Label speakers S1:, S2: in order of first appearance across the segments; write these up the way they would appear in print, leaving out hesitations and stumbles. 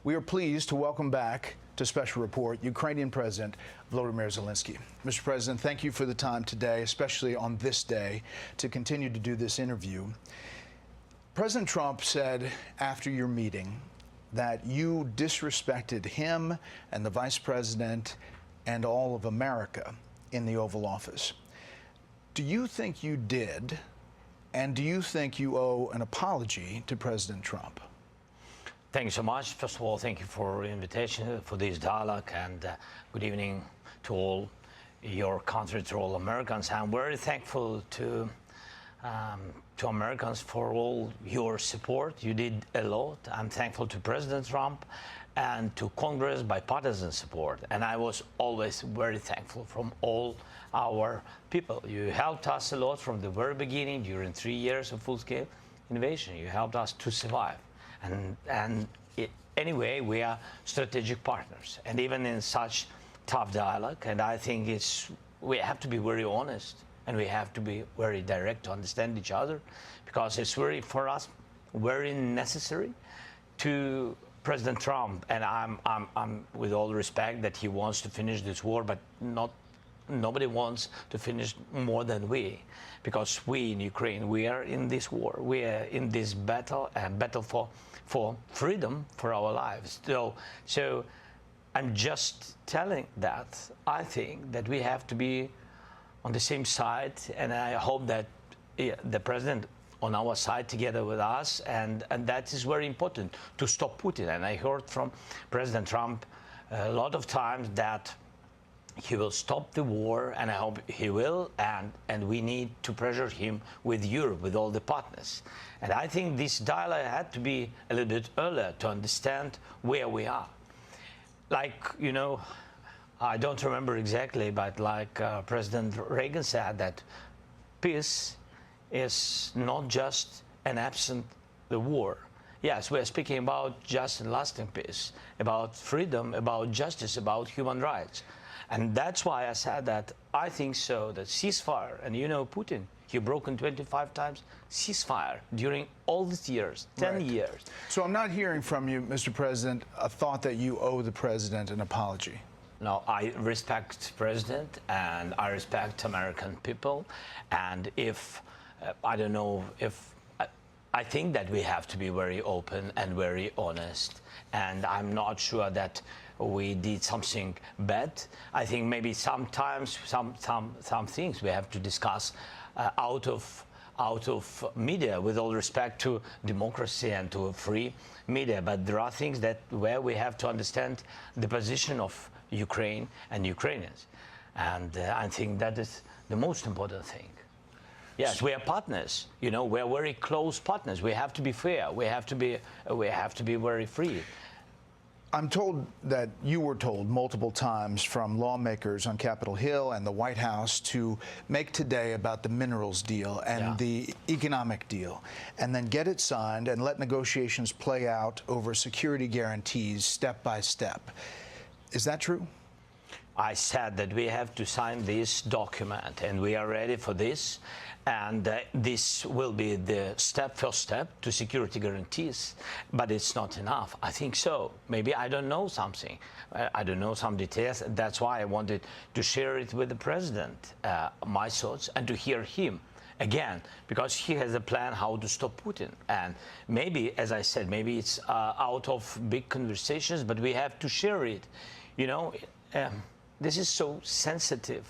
S1: We are pleased to welcome back to Special Report Ukrainian President Volodymyr Zelensky. Mr. President, thank you for the time today, especially on this day, to continue to do this interview. President Trump said after your meeting that you disrespected him and the Vice President and all of America in the Oval Office. Do you think you did, and do you think you owe an apology to President Trump?
S2: Thank you so much. First of all, thank you for the invitation for this dialogue, and good evening to all your country, to all Americans. I'm very thankful to Americans for all your support. You did a lot. I'm thankful to President Trump and to Congress bipartisan support. And I was always very thankful from all our people. You helped us a lot from the very beginning during 3 years of full-scale invasion. You helped us to survive. Anyway, we are strategic partners. And even in such tough dialogue, and I think we have to be very honest, and we have to be very direct to understand each other, because it's very, for us, very necessary to President Trump. And I'm with all respect that he wants to finish this war, but nobody wants to finish more than we, because we in Ukraine, we are in this war, we are in this battle, and battle for freedom for our lives. So I'm just telling that I think that we have to be on the same side, and I hope that the president on our side together with us, and that is very important to stop Putin. And I heard from President Trump a lot of times that he will stop the war, and I hope he will, and we need to pressure him with Europe, with all the partners. And I think this dialogue had to be a little bit earlier to understand where we are. Like, you know, I don't remember exactly, but like President Reagan said, that peace is not just an absent the war. Yes, we're speaking about just and lasting peace, about freedom, about justice, about human rights. And that's why I said that I think so, that ceasefire, and you know Putin, he broken 25 times ceasefire during all these years, 10 years.
S1: So I'm not hearing from you, Mr. President, a thought that you owe the president an apology.
S2: No, I respect President, and I respect American people. And if, I don't know, if I think that we have to be very open and very honest. And I'm not sure that we did something bad. I think maybe sometimes some things we have to discuss out of media, with all respect to democracy and to a free media. But there are things that where we have to understand the position of Ukraine and Ukrainians. And I think that is the most important thing. Yes, we are partners. You know, we are very close partners. We have to be fair. We have to be very free.
S1: I'm told that you were told multiple times from lawmakers on Capitol Hill and the White House to make today about the minerals deal and the economic deal, and then get it signed and let negotiations play out over security guarantees step by step. Is that true?
S2: I said that we have to sign this document, and we are ready for this. And this will be the first step to security guarantees, but it's not enough. I think so. Maybe I don't know something. I don't know some details. That's why I wanted to share it with the president, my thoughts, and to hear him again, because he has a plan how to stop Putin. And maybe, as I said, maybe it's out of big conversations, but we have to share it. You know, this is so sensitive.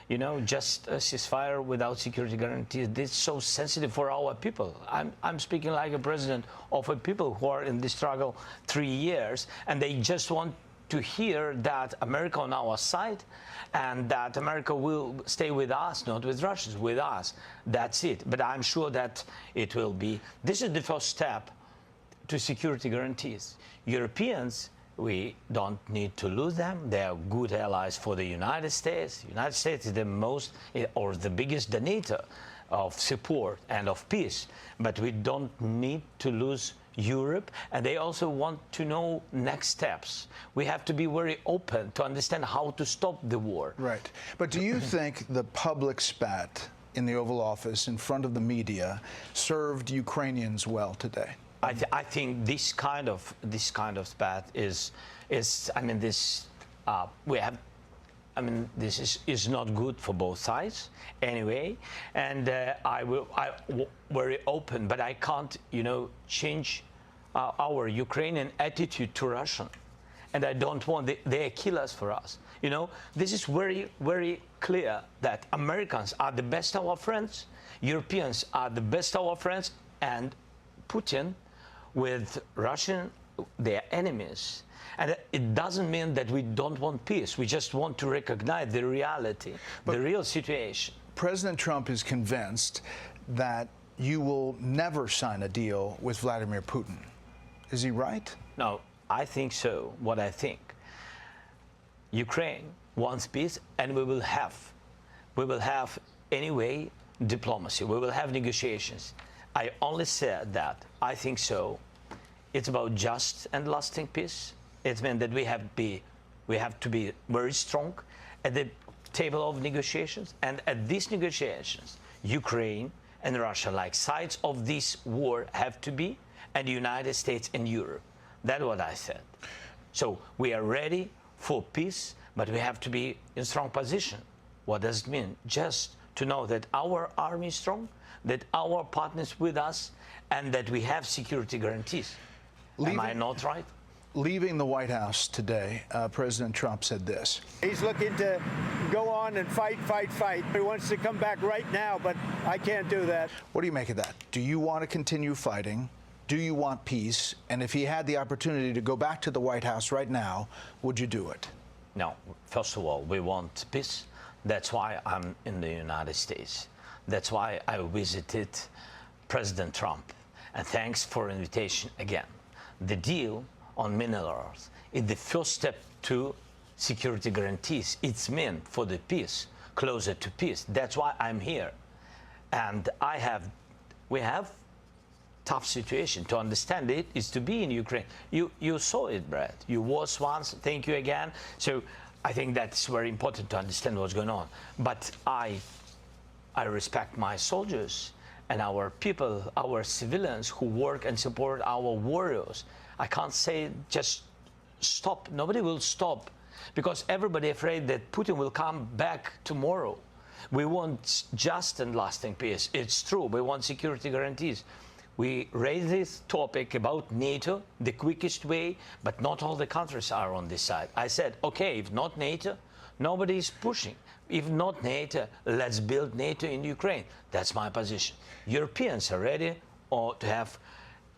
S2: You know, just a ceasefire without security guarantees, this is so sensitive for our people. I'm speaking like a president of a people who are in this struggle 3 years, and they just want to hear that America on our side, and that America will stay with us, not with Russians, with us. That's it. But I'm sure that it will be. This is the first step to security guarantees. Europeans, we don't need to lose them. They are good allies for the United States. The United States is the most or the biggest donator of support and of peace. But we don't need to lose Europe, and they also want to know next steps. We have to be very open to understand how to stop the war.
S1: Right. But do you think the public spat in the Oval Office in front of the media served Ukrainians well today?
S2: I think this kind of path is I mean this we have. I mean, this is not good for both sides anyway, and I'm very open, but I can't, change our Ukrainian attitude to Russia, and I don't want they kill us for us. This is very, very clear that Americans are the best of our friends, Europeans are the best of our friends, and Putin with Russian, their enemies. And it doesn't mean that we don't want peace. We just want to recognize the reality, the real situation.
S1: President Trump is convinced that you will never sign a deal with Vladimir Putin. Is he right?
S2: No, I think so. What I think, Ukraine wants peace, and we will have anyway diplomacy. We will have negotiations. I only said that I think so. It's about just and lasting peace. It means that we have to be very strong at the table of negotiations, and at these negotiations, Ukraine and Russia, like sides of this war, have to be, and the United States and Europe. That's what I said. So we are ready for peace, but we have to be in strong position. What does it mean? Just to know that our army is strong, that our partners with us, and that we have security guarantees. Am I not right?
S1: Leaving the White House today, President Trump said this.
S3: He's looking to go on and fight. He wants to come back right now, but I can't do that.
S1: What do you make of that? Do you want to continue fighting? Do you want peace? And if he had the opportunity to go back to the White House right now, would you do it?
S2: No. First of all, we want peace. That's why I'm in the United States. That's why I visited President Trump. And thanks for invitation again. The deal on minerals is the first step to security guarantees. It's meant for the peace, closer to peace. That's why I'm here. And we have tough situation. To understand it is to be in Ukraine. You saw it, Brad. You was once. Thank you again. So I think that's very important to understand what's going on. But I respect my soldiers and our people, our civilians who work and support our warriors. I can't say just stop. Nobody will stop because everybody afraid that Putin will come back tomorrow. We want just and lasting peace. It's true. We want security guarantees. We raised this topic about NATO the quickest way, but not all the countries are on this side. I said, okay, if not NATO, nobody is pushing. If not NATO, let's build NATO in Ukraine. That's my position. Europeans are ready to have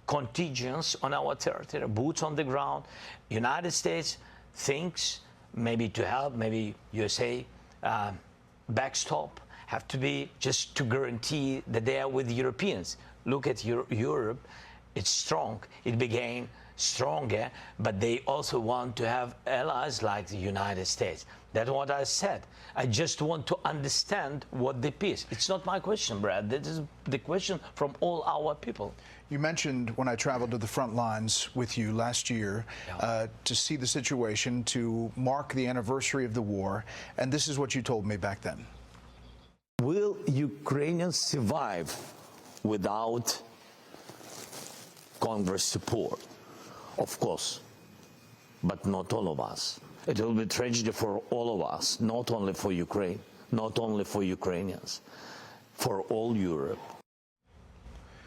S2: contingents on our territory, boots on the ground. United States thinks maybe to help, maybe USA backstop, have to be just to guarantee that they are with Europeans. Look at Europe, it's strong, it became stronger, but they also want to have allies like the United States. That's what I said. I just want to understand what the peace. It's not my question, Brad. This is the question from all our people.
S1: You mentioned when I traveled to the front lines with you last year to see the situation, to mark the anniversary of the war, and this is what you told me back then.
S2: Will Ukrainians survive without Congress support? Of course, but not all of us. It will be a tragedy for all of us, not only for Ukraine, not only for Ukrainians, for all Europe.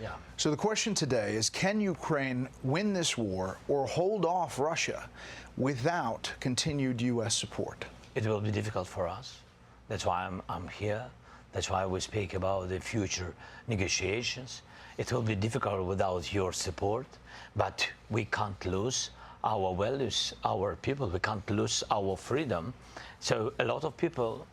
S2: Yeah.
S1: So the question today is, can Ukraine win this war or hold off Russia without continued U.S. support?
S2: It will be difficult for us. That's why I'm here. That's why we speak about the future negotiations. It will be difficult without your support, but we can't lose our values, our people. We can't lose our freedom. So a lot of people,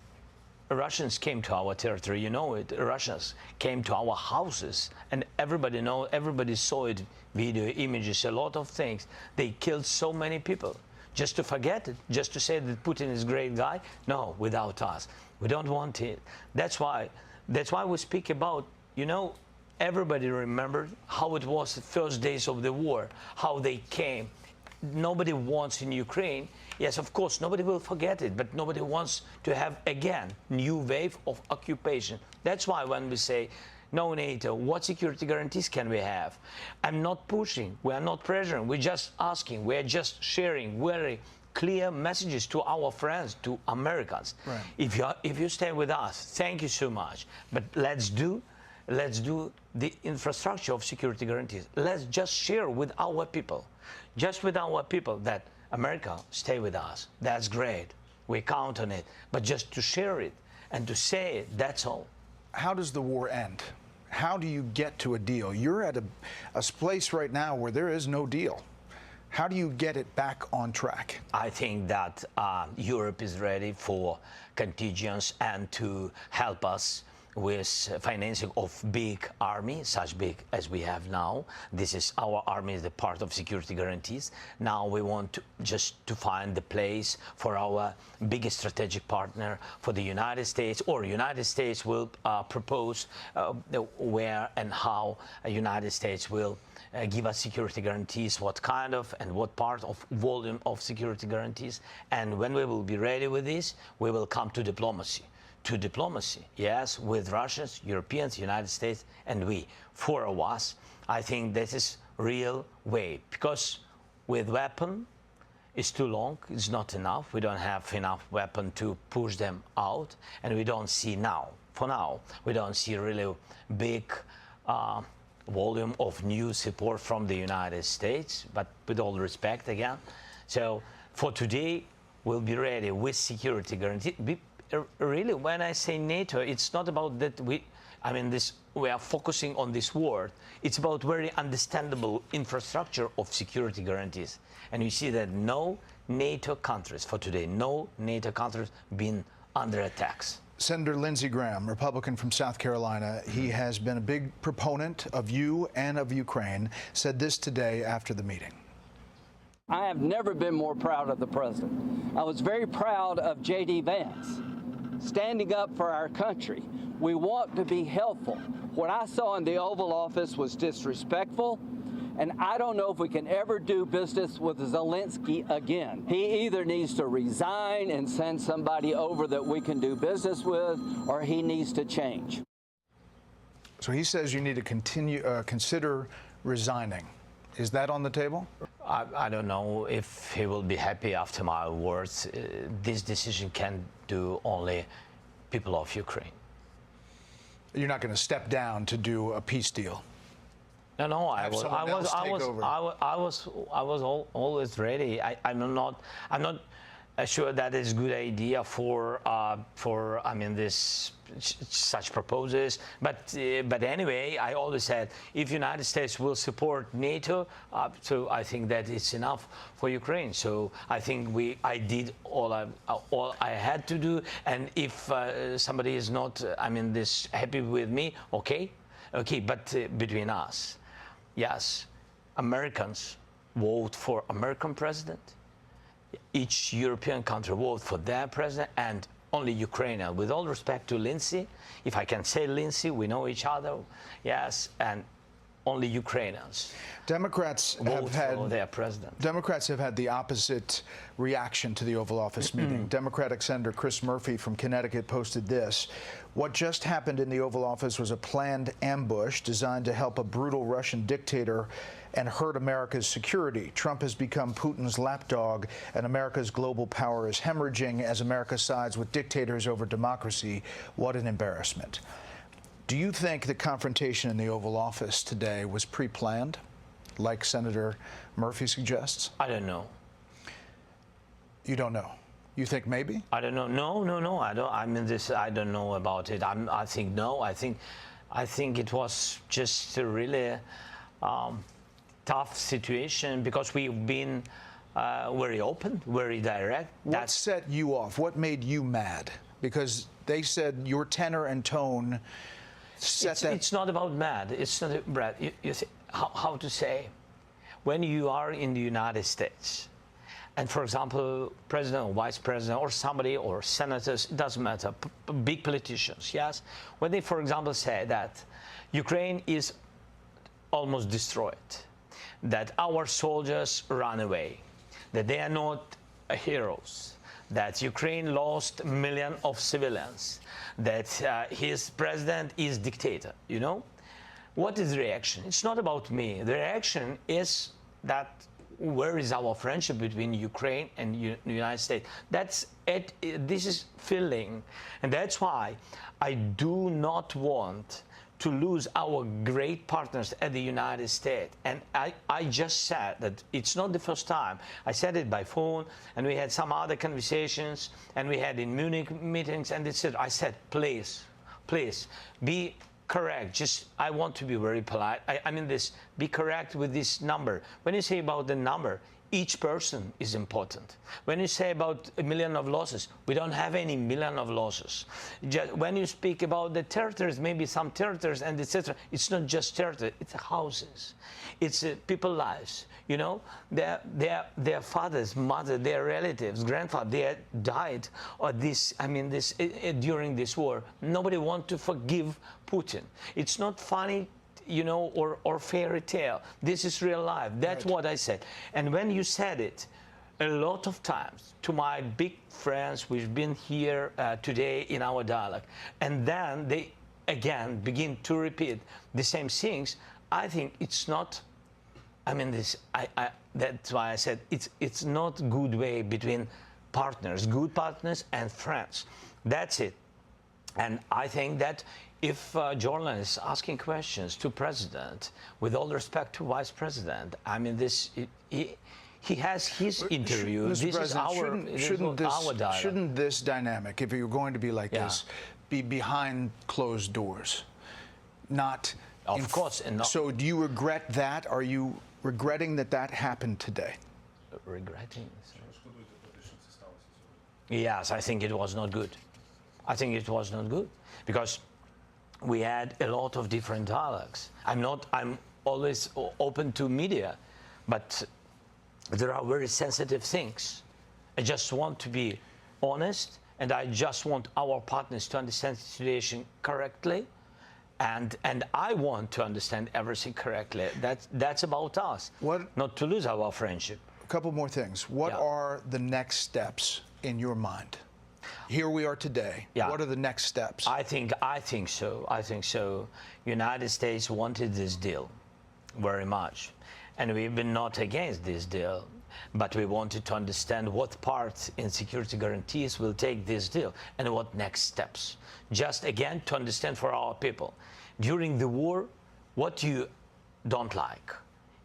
S2: Russians came to our territory, you know it. Russians came to our houses, and everybody knows, everybody saw it, video, images, a lot of things. They killed so many people. Just to forget it, just to say that Putin is a great guy? No, without us. We don't want it. That's why we speak about, everybody remembered how it was the first days of the war, how they came. Nobody wants in Ukraine, yes, of course, nobody will forget it, but nobody wants to have, again, new wave of occupation. That's why when we say no NATO, what security guarantees can we have? I'm not pushing, we are not pressuring, we're just asking, we're just sharing very clear messages to our friends, to Americans.
S1: Right.
S2: If you stay with us, thank you so much, but let's do the infrastructure of security guarantees. Let's just share with our people, just with our people, that America, stay with us. That's great. We count on it. But just to share it and to say it, that's all.
S1: How does the war end? How do you get to a deal? You're at a place right now where there is no deal. How do you get it back on track?
S2: I think that Europe is ready for contingents and to help us with financing of big army, such big as we have now. This is our army is the part of security guarantees. Now we want to find the place for our biggest strategic partner, for the United States, or United States will propose where and how United States will give us security guarantees, what kind of and what part of volume of security guarantees. And when we will be ready with this, we will come to diplomacy. To diplomacy, yes, with Russians, Europeans, United States, and we. Four of us, I think this is real way, because with weapon, it's too long, it's not enough. We don't have enough weapon to push them out, and we don't see now, for now, we don't see really big volume of new support from the United States, but with all respect again. So for today, we'll be ready with security guarantee. Really, when I say NATO, it's not about that we are focusing on this word. It's about very understandable infrastructure of security guarantees. And you see that no NATO countries, for today, no NATO countries been under attacks.
S1: Senator Lindsey Graham, Republican from South Carolina, he has been a big proponent of you and of Ukraine, said this today after the meeting.
S4: I have never been more proud of the president. I was very proud of J.D. Vance, standing up for our country. We want to be helpful. What I saw in the Oval Office was disrespectful, and I don't know if we can ever do business with Zelensky again. He either needs to resign and send somebody over that we can do business with, or he needs to change.
S1: So he says you need to consider resigning. Is that on the table?
S2: I don't know if he will be happy after my words. This decision can do only people of Ukraine.
S1: You're not going to step down to do a peace deal.
S2: No, I was always ready. I'm not sure that is a good idea for this such proposals. But anyway, I always said if United States will support NATO, so I think that it's enough for Ukraine. So I think I did all I had to do. And if somebody is not happy with me, okay. But between us, yes, Americans vote for American president. Each European country vote for their president, and only Ukraine. With all respect to Lindsey, if I can say Lindsey, we know each other, yes, and only Ukrainians.
S1: Democrats
S2: vote for their president.
S1: Democrats have had the opposite reaction to the Oval Office meeting. Democratic Senator Chris Murphy from Connecticut posted this: "What just happened in the Oval Office was a planned ambush designed to help a brutal Russian dictator and hurt America's security. Trump has become Putin's lapdog, and America's global power is hemorrhaging as America sides with dictators over democracy. What an embarrassment." Do you think the confrontation in the Oval Office today was pre-planned, like Senator Murphy suggests?
S2: I don't know.
S1: You don't know? You think maybe?
S2: I don't know. No. I don't. I don't know about it. I think no. I think it was just a really tough situation because we've been very open, very direct.
S1: What set you off? What made you mad? Because they said your tenor and tone set that.
S2: It's not about mad. It's not, Brad. You see, how to say? When you are in the United States, and for example, president or vice president or somebody or senators, it doesn't matter, big politicians, yes, when they, for example, say that Ukraine is almost destroyed, that our soldiers run away, that they are not heroes, that Ukraine lost millions of civilians, that his president is dictator, you know? What is the reaction? It's not about me. The reaction is that where is our friendship between Ukraine and the United States? That's it. This is filling. And that's why I do not want to lose our great partners at the United States. And I just said that it's not the first time. I said it by phone, and we had some other conversations, and we had in Munich meetings, and I said, please, be correct. Just, I want to be very polite. I mean this, be correct with this number. When you say about the number, each person is important. When you say about 1 million of losses, we don't have any million of losses. Just when you speak about the territories, maybe some territories and etc., it's not just territory, it's houses, it's people's lives. You know, their fathers, mother, their relatives, grandfather, they died or this. I mean, during this war. Nobody wants to forgive Putin. It's not funny, you know, or fairy tale. This is real life. That's right. What I said. And when you said it, a lot of times to my big friends who've been here today in our dialogue, and then they again begin to repeat the same things, I think it's not. I mean, that's why I said it's not good way between partners, good partners and friends. That's it. And I think that if journalists asking questions to president, with all respect to vice president, I mean, he has his interview.
S1: Mr.
S2: This
S1: President,
S2: is our dialogue.
S1: Shouldn't this dynamic, if you're going to be like this, be behind closed doors, not?
S2: Of course. And not,
S1: so do you regret that? Are you regretting that happened today?
S2: Regretting? Yes, I think it was not good. I think it was not good because we had a lot of different dialogues. I'm always open to media, but there are very sensitive things. I just want to be honest, and I just want our partners to understand the situation correctly. And I want to understand everything correctly. That's about us. Not to lose our friendship.
S1: A couple more things. What are the next steps in your mind? Here we are today. Yeah. What are the next steps?
S2: I think so. United States wanted this deal very much, and we've been not against this deal, but we wanted to understand what parts in security guarantees will take this deal and what next steps. Just again to understand for our people, during the war, what you don't like,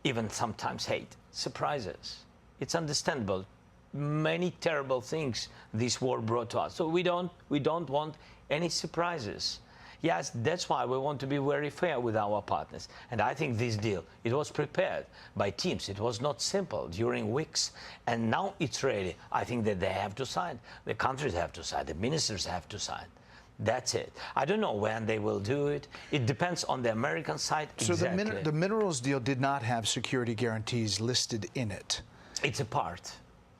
S2: even sometimes hate, surprises. It's understandable. Many terrible things this war brought to us. So we don't want any surprises. Yes, that's why we want to be very fair with our partners. And I think this deal, it was prepared by teams. It was not simple during weeks. And now it's ready. I think that they have to sign. The countries have to sign. The ministers have to sign. That's it. I don't know when they will do it. It depends on the American side.
S1: So
S2: exactly.
S1: the minerals deal did not have security guarantees listed in it.
S2: It's a part.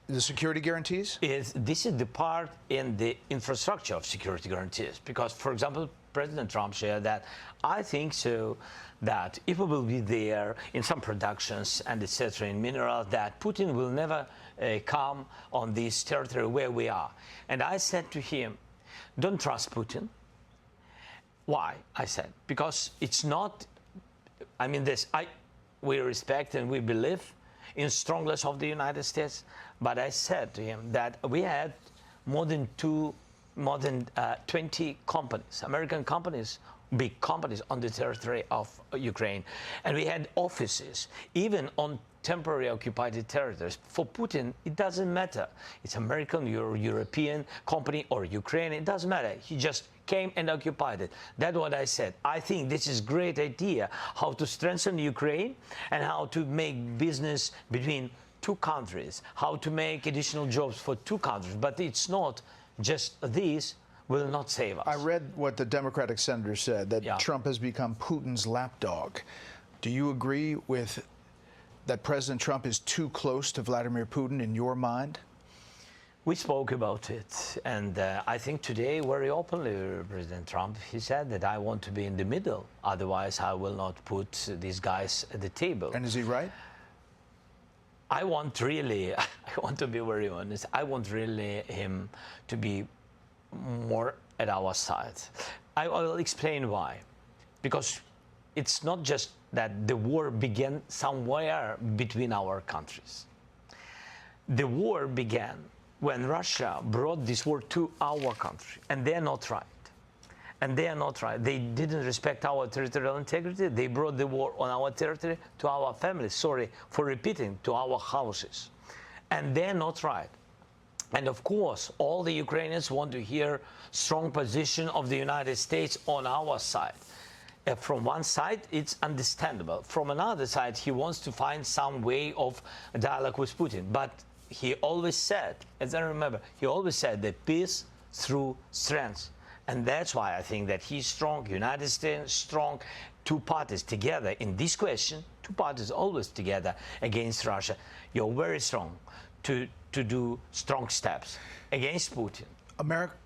S1: The security guarantees?
S2: This is the part in the infrastructure of security guarantees. Because, for example, President Trump shared that. I think so that if we will be there in some productions and etc. in minerals, that Putin will never come on this territory where we are. And I said to him, don't trust Putin. Why? I said, because it's not, I mean we respect and we believe in strongness of the United States. But I said to him that we had more than 20 companies, American companies, big companies on the territory of Ukraine. And we had offices, even on temporary occupied territories. For Putin, it doesn't matter. It's American, European company or Ukraine, it doesn't matter. He just came and occupied it. That's what I said. I think this is a great idea, how to strengthen Ukraine and how to make business between two countries, how to make additional jobs for two countries. But it's not just these will not save us.
S1: I read what the Democratic senator said, that Trump has become Putin's lapdog. Do you agree with that President Trump is too close to Vladimir Putin in your mind?
S2: We spoke about it, and I think today very openly President Trump, he said that I want to be in the middle, otherwise I will not put these guys at the table.
S1: And is he right?
S2: I want really, I want to be very honest, I want really him to be more at our side. I will explain why. Because it's not just that the war began somewhere between our countries. The war began when Russia brought this war to our country, and they're not right. And they are not right. They didn't respect our territorial integrity. They brought the war on our territory to our families. Sorry for repeating, to our houses. And they're not right. And of course, all the Ukrainians want to hear strong position of the United States on our side. From one side, it's understandable. From another side, he wants to find some way of dialogue with Putin. But he always said, as I remember, he always said that peace through strength. And that's why I think that he's strong, United States strong, two parties together in this question, two parties always together against Russia. You're very strong to do strong steps against Putin.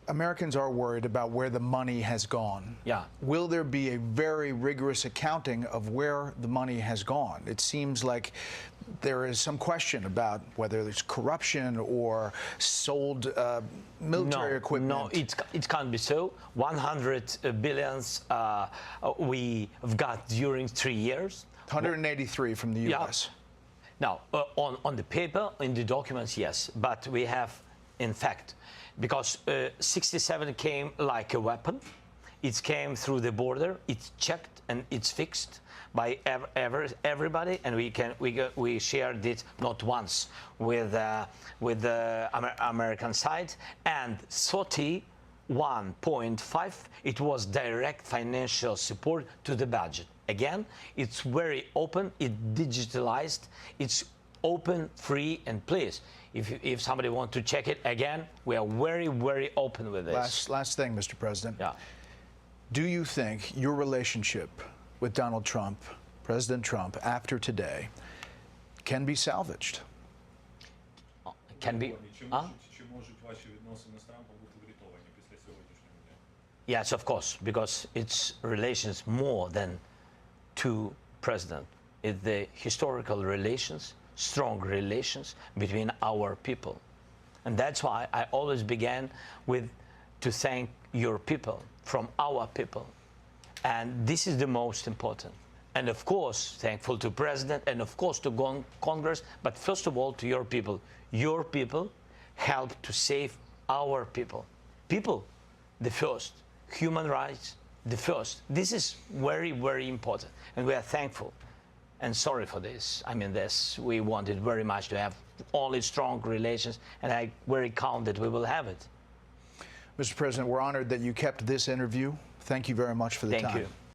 S1: Americans are worried about where the money has gone.
S2: Yeah.
S1: Will there be a very rigorous accounting of where the money has gone? It seems like there is some question about whether there's corruption or sold military equipment.
S2: No, it can't be so. 100 billions we've got during 3 years.
S1: 183 from the U.S.
S2: Yeah. Now, on the paper, in the documents, yes. But we have, in fact, because 67 came like a weapon. It came through the border. It's checked and it's fixed by everybody, and we shared it not once with the American side. And 31.5, it was direct financial support to the budget. Again, it's very open. It's digitalized. It's open, free, and please, if somebody wants to check it again, we are very, very open with this.
S1: Last thing, Mr. President.
S2: Yeah.
S1: Do you think your relationship with Donald Trump, President Trump, after today, can be salvaged?
S2: Can be. Yes, of course, because it's relations more than two presidents. It's the historical relations, strong relations between our people. And that's why I always began with to thank your people, from our people. And this is the most important. And of course, thankful to President and of course to Congress, but first of all to your people. Your people help to save our people. People, the first. Human rights, the first. This is very, very important. And we are thankful. And sorry for this. I mean, we wanted very much to have only strong relations, and I very count that we will have it.
S1: Mr. President, we're honored that you kept this interview. Thank you very much for the time.
S2: Thank you.